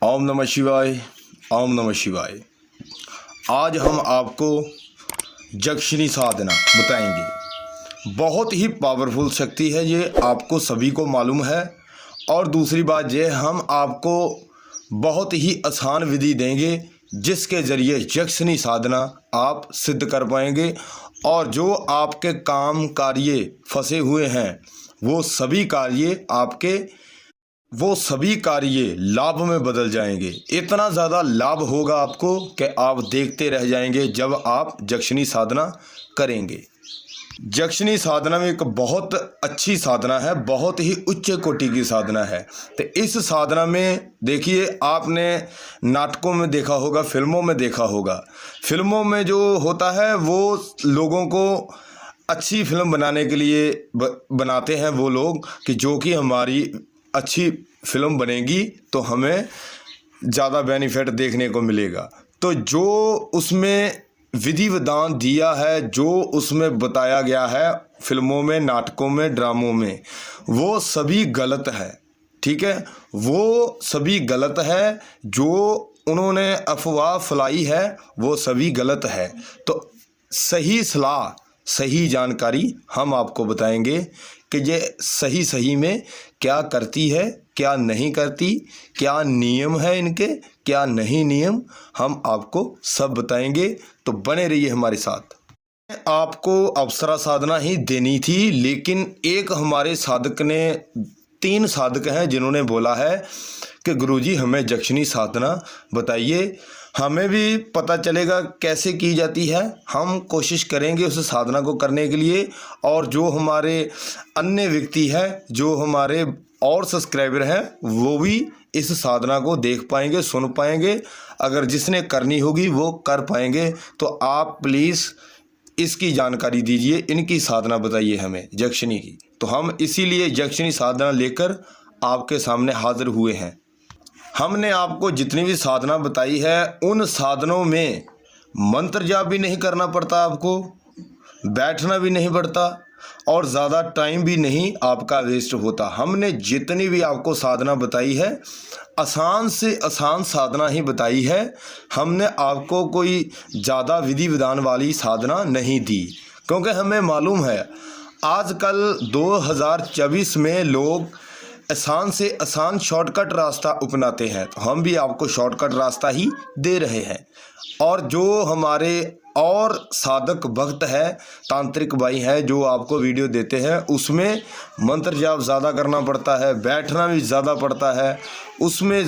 ओम नमः शिवाय। ओम नमः शिवाय। आज हम आपको यक्षिणी साधना बताएंगे। बहुत ही पावरफुल शक्ति है ये, आपको सभी को मालूम है। और दूसरी बात ये, हम आपको बहुत ही आसान विधि देंगे जिसके ज़रिए यक्षिणी साधना आप सिद्ध कर पाएंगे और जो आपके काम कार्य फंसे हुए हैं वो सभी कार्य लाभ में बदल जाएंगे। इतना ज़्यादा लाभ होगा आपको कि आप देखते रह जाएंगे जब आप यक्षिणी साधना करेंगे। यक्षिणी साधना में एक बहुत अच्छी साधना है, बहुत ही उच्च कोटि की साधना है। तो इस साधना में देखिए, आपने नाटकों में देखा होगा, फिल्मों में देखा होगा। फिल्मों में जो होता है वो लोगों को अच्छी फिल्म बनाने के लिए बनाते हैं वो लोग, कि जो कि हमारी अच्छी फिल्म बनेगी तो हमें ज़्यादा बेनिफिट देखने को मिलेगा। तो जो उसमें विधि विधान दिया है, जो उसमें बताया गया है फिल्मों में, नाटकों में, ड्रामों में, वो सभी गलत है। ठीक है, वो सभी गलत है। जो उन्होंने अफवाह फैलाई है वो सभी गलत है। तो सही सलाह, सही जानकारी हम आपको बताएंगे कि ये सही में क्या करती है, क्या नहीं करती, क्या नियम है इनके, क्या नहीं नियम, हम आपको सब बताएंगे। तो बने रहिए हमारे साथ। आपको अप्सरा साधना ही देनी थी, लेकिन एक हमारे साधक ने, 3 साधक हैं जिन्होंने बोला है कि गुरुजी हमें यक्षिणी साधना बताइए, हमें भी पता चलेगा कैसे की जाती है। हम कोशिश करेंगे उस साधना को करने के लिए, और जो हमारे अन्य व्यक्ति हैं, जो हमारे और सब्सक्राइबर हैं, वो भी इस साधना को देख पाएंगे, सुन पाएंगे। अगर जिसने करनी होगी वो कर पाएंगे। तो आप प्लीज़ इसकी जानकारी दीजिए, इनकी साधना बताइए हमें यक्षिणी की। तो हम इसीलिए यक्षिणी साधना लेकर आपके सामने हाजिर हुए हैं। हमने आपको जितनी भी साधना बताई है उन साधनों में मंत्र जाप भी नहीं करना पड़ता, आपको बैठना भी नहीं पड़ता, और ज़्यादा टाइम भी नहीं आपका वेस्ट होता। हमने जितनी भी आपको साधना बताई है आसान से आसान साधना ही बताई है। हमने आपको कोई ज़्यादा विधि विधान वाली साधना नहीं दी, क्योंकि हमें मालूम है आजकल 2024 में लोग आसान से आसान शॉर्टकट रास्ता अपनाते हैं। तो हम भी आपको शॉर्टकट रास्ता ही दे रहे हैं। और जो हमारे और साधक भक्त है, तांत्रिक भाई हैं, जो आपको वीडियो देते हैं, उसमें मंत्र जाप ज़्यादा करना पड़ता है, बैठना भी ज़्यादा पड़ता है, उसमें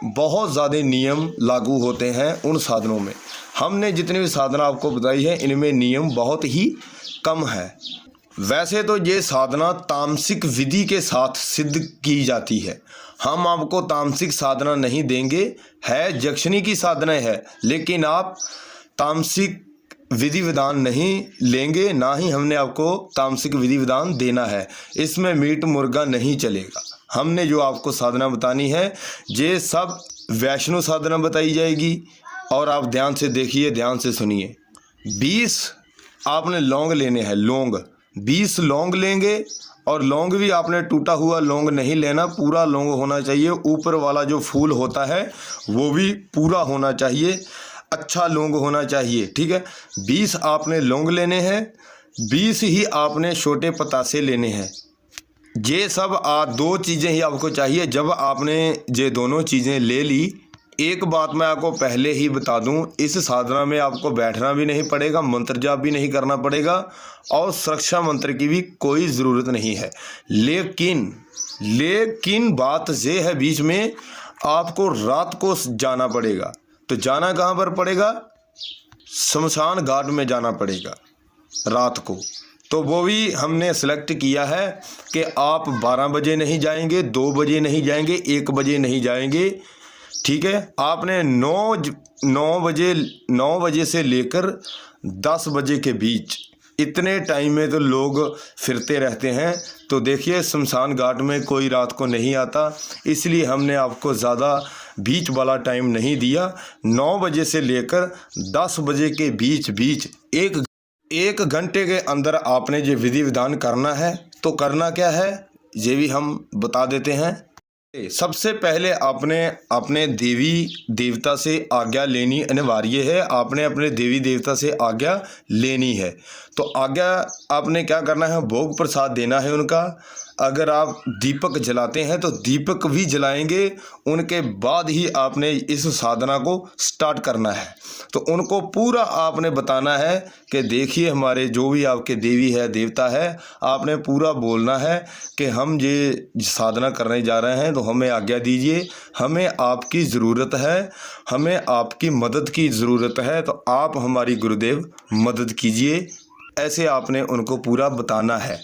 बहुत ज़्यादा नियम लागू होते हैं उन साधनों में। हमने जितनी भी साधना आपको बताई है इनमें नियम बहुत ही कम है। वैसे तो ये साधना तामसिक विधि के साथ सिद्ध की जाती है। हम आपको तामसिक साधना नहीं देंगे, है यक्षिणी की साधना है, लेकिन आप तामसिक विधि विधान नहीं लेंगे, ना ही हमने आपको तामसिक विधि विधान देना है। इसमें मीट मुर्गा नहीं चलेगा। हमने जो आपको साधना बतानी है ये सब वैष्णो साधना बताई जाएगी। और आप ध्यान से देखिए, ध्यान से सुनिए। 20 आपने लौंग लेने हैं, लौंग 20 लौंग लेंगे, और लौंग भी आपने टूटा हुआ लौंग नहीं लेना, पूरा लौंग होना चाहिए। ऊपर वाला जो फूल होता है वो भी पूरा होना चाहिए, अच्छा लौंग होना चाहिए। ठीक है, 20 आपने लौंग लेने हैं, 20 ही आपने छोटे पतासे लेने हैं। ये सब 2 चीज़ें ही आपको चाहिए। जब आपने ये दोनों चीज़ें ले ली, एक बात मैं आपको पहले ही बता दूं, इस साधना में आपको बैठना भी नहीं पड़ेगा, मंत्र जाप भी नहीं करना पड़ेगा, और सुरक्षा मंत्र की भी कोई ज़रूरत नहीं है। लेकिन बात ये है, बीच में आपको रात को जाना पड़ेगा। तो जाना कहाँ पर पड़ेगा? शमशान घाट में जाना पड़ेगा रात को। तो वो भी हमने सेलेक्ट किया है कि आप 12 बजे नहीं जाएंगे, 2 बजे नहीं जाएंगे, 1 बजे नहीं जाएंगे। ठीक है, आपने 9 बजे से लेकर 10 बजे के बीच, इतने टाइम में तो लोग फिरते रहते हैं। तो देखिए, शमशान घाट में कोई रात को नहीं आता, इसलिए हमने आपको ज़्यादा बीच वाला टाइम नहीं दिया। 9 बजे से लेकर 10 बजे के बीच एक घंटे के अंदर आपने ये विधि विधान करना है। तो करना क्या है ये भी हम बता देते हैं। सबसे पहले आपने अपने देवी देवता से आज्ञा लेनी अनिवार्य है। आपने अपने देवी देवता से आज्ञा लेनी है। तो आज्ञा आपने क्या करना है, भोग प्रसाद देना है उनका। अगर आप दीपक जलाते हैं तो दीपक भी जलाएंगे, उनके बाद ही आपने इस साधना को स्टार्ट करना है। तो उनको पूरा आपने बताना है कि देखिए हमारे जो भी आपके देवी है देवता है, आपने पूरा बोलना है कि हम ये साधना करने जा रहे हैं तो हमें आज्ञा दीजिए, हमें आपकी ज़रूरत है, हमें आपकी मदद की ज़रूरत है, तो आप हमारी गुरुदेव मदद कीजिए। ऐसे आपने उनको पूरा बताना है।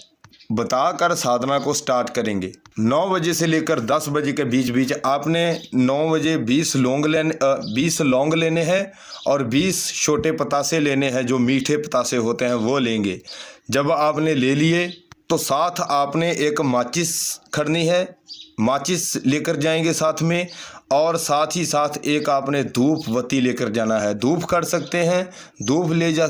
बताकर साधना को स्टार्ट करेंगे। 9 बजे से लेकर 10 बजे के बीच बीच आपने 9 बजे 20 लौंग लेने हैं और 20 छोटे पतासे लेने हैं, जो मीठे पतासे होते हैं वो लेंगे। जब आपने ले लिए तो साथ आपने एक माचिस खड़नी है, माचिस लेकर जाएंगे साथ में, और साथ ही साथ एक आपने धूप बत्ती लेकर जाना है। धूप कर सकते हैं, धूप ले जा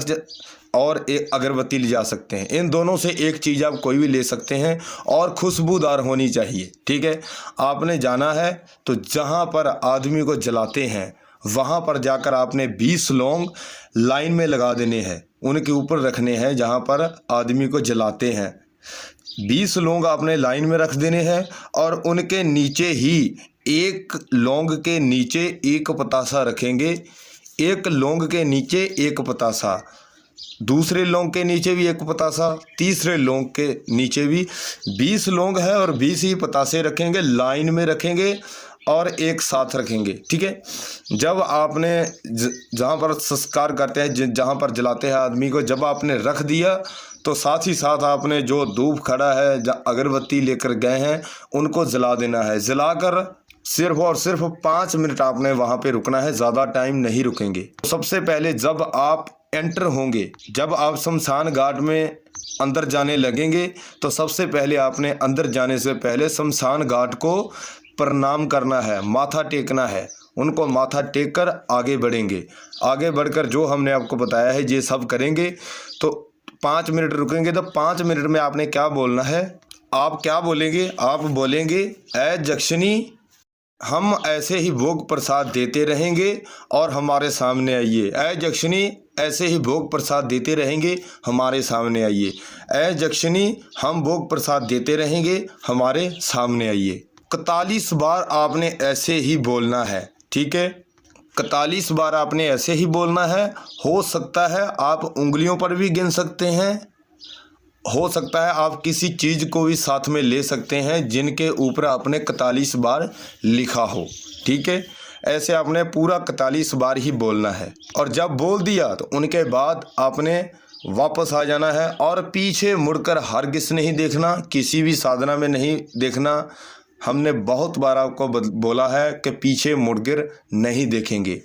और एक अगरबत्ती ले जा सकते हैं। इन दोनों से एक चीज़ आप कोई भी ले सकते हैं और खुशबूदार होनी चाहिए। ठीक है, आपने जाना है तो जहाँ पर आदमी को जलाते हैं वहाँ पर जाकर आपने 20 लौंग लाइन में लगा देने हैं, उनके ऊपर रखने हैं जहाँ पर आदमी को जलाते हैं। 20 लौंग आपने लाइन में रख देने हैं और उनके नीचे ही एक लौंग के नीचे एक पतासा रखेंगे, एक लौंग के नीचे एक पतासा, दूसरे लौंग के नीचे भी एक पतासा, तीसरे लौंग के नीचे भी। 20 लौंग है और 20 ही पतासे रखेंगे, लाइन में रखेंगे और एक साथ रखेंगे। ठीक है, जब आपने जहाँ पर संस्कार करते हैं, जहाँ पर जलाते हैं आदमी को, जब आपने रख दिया तो साथ ही साथ आपने जो धूप खड़ा है, अगरबत्ती लेकर गए हैं, उनको जला देना है। जलाकर सिर्फ और सिर्फ 5 मिनट आपने वहाँ पे रुकना है, ज़्यादा टाइम नहीं रुकेंगे। सबसे पहले जब आप एंटर होंगे, जब आप शमशान घाट में अंदर जाने लगेंगे, तो सबसे पहले आपने अंदर जाने से पहले शमशान घाट को प्रणाम करना है, माथा टेकना है। उनको माथा टेक कर आगे बढ़ेंगे। आगे बढ़कर जो हमने आपको बताया है ये सब करेंगे। तो 5 मिनट रुकेंगे, तो 5 मिनट में आपने क्या बोलना है, आप क्या बोलेंगे, आप बोलेंगे ऐ जक्षिणी, हम ऐसे ही भोग प्रसाद देते रहेंगे और हमारे सामने आइए। ऐ जक्षिणी, ऐसे ही भोग प्रसाद देते रहेंगे, हमारे सामने आइए। ऐ जक्षिणी, हम भोग प्रसाद देते रहेंगे, हमारे सामने आइए। 41 बार आपने ऐसे ही बोलना है। ठीक है, 41 बार आपने ऐसे ही बोलना है। हो सकता है आप उंगलियों पर भी गिन सकते हैं, हो सकता है आप किसी चीज़ को भी साथ में ले सकते हैं जिनके ऊपर आपने 41 बार लिखा हो। ठीक है, ऐसे आपने पूरा 41 बार ही बोलना है। और जब बोल दिया तो उनके बाद आपने वापस आ जाना है और पीछे मुड़कर हरगिज़ नहीं देखना, किसी भी साधना में नहीं देखना। हमने बहुत बार आपको बोला है कि पीछे मुड़कर नहीं देखेंगे।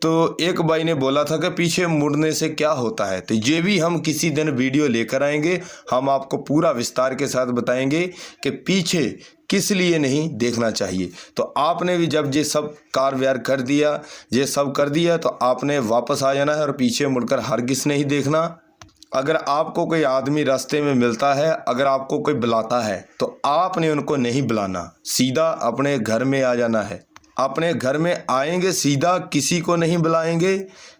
तो एक भाई ने बोला था कि पीछे मुड़ने से क्या होता है, तो ये भी हम किसी दिन वीडियो लेकर आएंगे। हम आपको पूरा विस्तार के साथ बताएंगे कि पीछे किस लिए नहीं देखना चाहिए। तो आपने भी जब ये सब कार्य कर दिया, ये सब कर दिया, तो आपने वापस आ जाना है और पीछे मुड़कर हरगिज़ नहीं देखना। अगर आपको कोई आदमी रास्ते में मिलता है, अगर आपको कोई बुलाता है, तो आपने उनको नहीं बुलाना, सीधा अपने घर में आ जाना है। अपने घर में आएंगे सीधा, किसी को नहीं बुलाएंगे।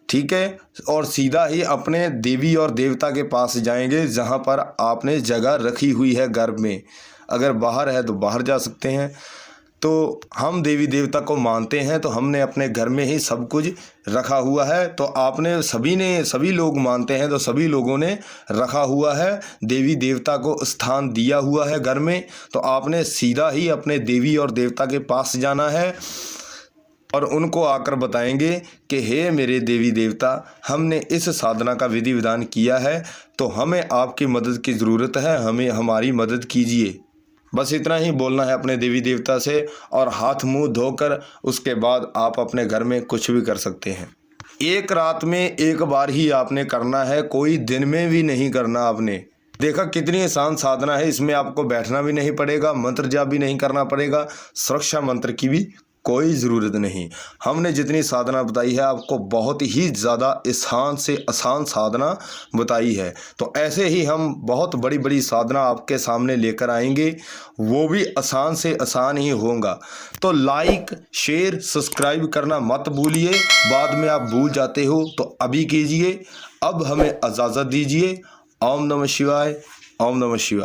ठीक है, और सीधा ही अपने देवी और देवता के पास जाएंगे जहाँ पर आपने जगह रखी हुई है घर में। अगर बाहर है तो बाहर जा सकते हैं। तो हम देवी देवता को मानते हैं, तो हमने अपने घर में ही सब कुछ रखा हुआ है। तो आपने सभी लोग मानते हैं, तो सभी लोगों ने रखा हुआ है, देवी देवता को स्थान दिया हुआ है घर में। तो आपने सीधा ही अपने देवी और देवता के पास जाना है और उनको आकर बताएंगे कि हे मेरे देवी देवता, हमने इस साधना का विधि विधान किया है, तो हमें आपकी मदद की ज़रूरत है, हमें हमारी मदद कीजिए। बस इतना ही बोलना है अपने देवी देवता से और हाथ मुंह धोकर उसके बाद आप अपने घर में कुछ भी कर सकते हैं। एक रात में एक बार ही आपने करना है, कोई दिन में भी नहीं करना। आपने देखा कितनी आसान साधना है, इसमें आपको बैठना भी नहीं पड़ेगा, मंत्र जाप भी नहीं करना पड़ेगा, सुरक्षा मंत्र की भी कोई ज़रूरत नहीं। हमने जितनी साधना बताई है आपको बहुत ही ज़्यादा आसान से आसान साधना बताई है। तो ऐसे ही हम बहुत बड़ी बड़ी साधना आपके सामने लेकर आएंगे, वो भी आसान से आसान ही होगा। तो लाइक शेयर सब्सक्राइब करना मत भूलिए, बाद में आप भूल जाते हो तो अभी कीजिए। अब हमें इजाज़त दीजिए। ओम नमः शिवाय। ओम नमः शिवाय।